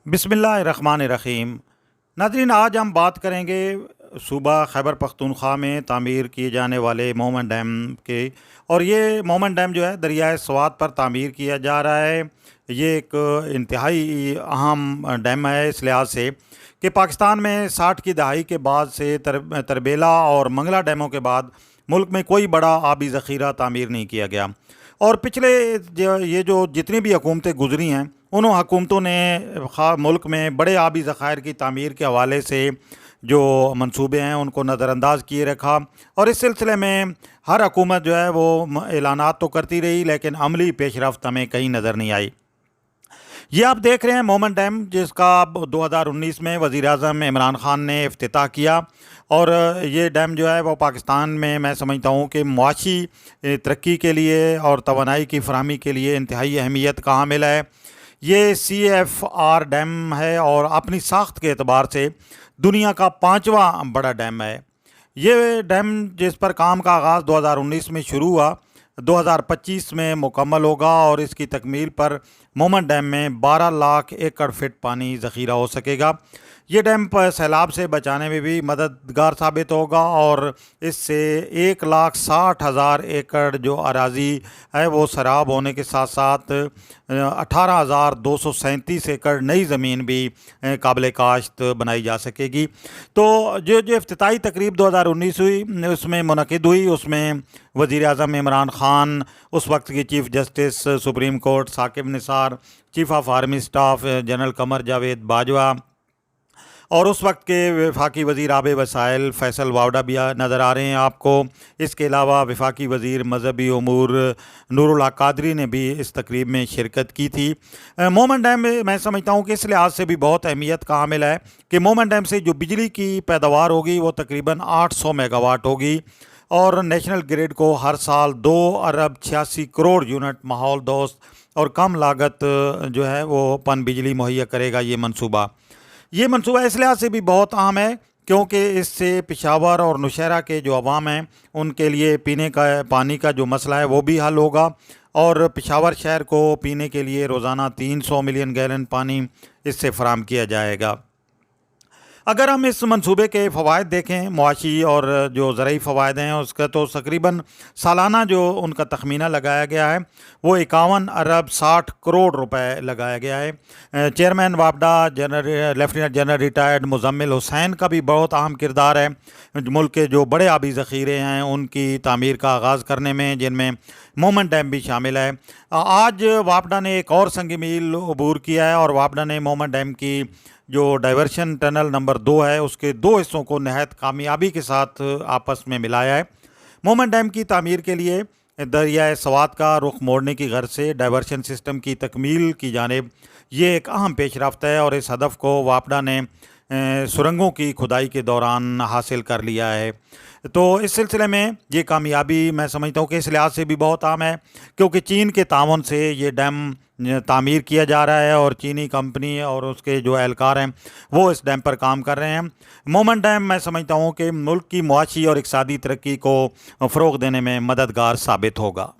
बिस्मिल्लाहिर्रहमानिर्रहीम। नाज़रीन, आज हम बात करेंगे सूबा खैबर पख्तूनख्वा में तामीर किए जाने वाले मोहम्मद डैम के। और ये मोहम्मद डैम जो है दरियाए स्वात पर तामीर किया जा रहा है। ये एक इंतहाई अहम डैम है इस लिहाज से कि पाकिस्तान में 60 की दहाई के बाद से तरबेला और मंगला डैमों के बाद मुल्क में कोई बड़ा आबी ज़ख़ीरा तामीर नहीं किया गया। और पिछले ये जो जितनी भी हुकूमतें गुजरी हैं, उन हुकूमतों ने मुल्क में बड़े आबी ज़ख़ायर की तामीर के हवाले से जो मंसूबे हैं उनको नज़रअंदाज किए रखा। और इस सिलसिले में हर हुकूमत जो है वो ऐलानात तो करती रही, लेकिन अमली पेशरफ्त हमें कहीं नज़र नहीं आई। ये आप देख रहे हैं मोहम्मद डैम, जिसका 2019 में वज़ीर-ए-आज़म इमरान ख़ान ने इफ्तिताह किया। और ये डैम जो है वो पाकिस्तान में मैं समझता हूँ कि मुआशी तरक्की के लिए और तवानाई की फराहमी के लिए इंतहाई अहमियत का हामिल है। ये CFR डैम है और अपनी साख्त के एतबार से दुनिया का 5वां बड़ा डैम है। ये डैम जिस पर काम का आगाज़ 2019 में शुरू हुआ, 2025 में मुकम्मल होगा और इसकी तकमील पर मोहम्मद डैम में 12 लाख एकड़ फिट पानी ज़ख़ीरा हो सकेगा। ये डैम पर सैलाब से बचाने में भी मददगार साबित होगा और इससे 1,60,000 एकड़ जो अराज़ी है वो सैराब होने के साथ साथ 18,237 एकड़ नई ज़मीन भी काबिल काश्त बनाई जा सकेगी। तो जो इफ्तिताई तकरीब 2019 हुई उसमें मुनक़िद हुई, उसमें वज़ीर-ए-आज़म इमरान ख़ान, उस वक्त की chief justice supreme court Saqib Nisar, chief of army staff general Qamar Javed Bajwa और उस वक्त के वफाकी वज़ीर आब वसाइल फैसल वावडा भी नज़र आ रहे हैं आपको। इसके अलावा वफाकी वज़ीर मजहबी उमूर नूरुल हक कादरी ने भी इस तकरीब में शिरकत की थी। मोहम्मद डैम मैं समझता हूँ कि इस लिहाज से भी बहुत अहमियत का हामिल है कि मोहम्मद डैम से जो बिजली की पैदावार होगी वो तकरीबन 800 मेगावाट होगी और नेशनल ग्रिड को हर साल 2 अरब 86 करोड़ यूनिट माहौल दोस्त और कम लागत जो है वो पन बिजली मुहैया करेगा। ये मंसूबा इस लिहाज से भी बहुत अहम है क्योंकि इससे पेशावर और नौशहरा के जो अवाम हैं उनके लिए पीने का पानी का जो मसला है वो भी हल होगा। और पेशावर शहर को पीने के लिए रोज़ाना 300 मिलियन गैलन पानी इससे फ़राहम किया जाएगा। अगर हम इस मंसूबे के फ़वाइद देखें, मुआशी और जो ज़रई फ़वाइद हैं उसका, तो तकरीबन सालाना जो उनका तखमीना लगाया गया है वो 51 अरब 60 करोड़ रुपए लगाया गया है। चेयरमैन वापडा lieutenant general retired Muzammil Hussain का भी बहुत अहम किरदार है मुल्क के जो बड़े आबी ज़ख़ीरे हैं उनकी तामीर का आगाज़ करने में, जिनमें मोहम्मद डैम भी शामिल है। आज वापडा ने एक और संग मील अबूर किया है और वापडा ने मोहम्मद डैम की जो डाइवर्शन टनल नंबर 2 है उसके 2 हिस्सों को नहायत कामयाबी के साथ आपस में मिलाया है। मोहम्मद डैम की तामीर के लिए दरियाए स्वात का रुख मोड़ने की गर्ज से डाइवर्शन सिस्टम की तकमील की जानिब ये एक अहम पेशरफ्त है और इस हदफ को वापडा ने सुरंगों की खुदाई के दौरान हासिल कर लिया है। तो इस सिलसिले में ये कामयाबी मैं समझता हूँ कि इस लिहाज से भी बहुत अहम है क्योंकि चीन के ताउन से ये डैम तामीर किया जा रहा है और चीनी कंपनी और उसके जो एहलकार हैं वो इस डैम पर काम कर रहे हैं। मोहम्मद डैम मैं समझता हूँ कि मुल्क की मुआशी और इक़्तिसादी तरक्की को फ़रोग़ देने में मददगार साबित होगा।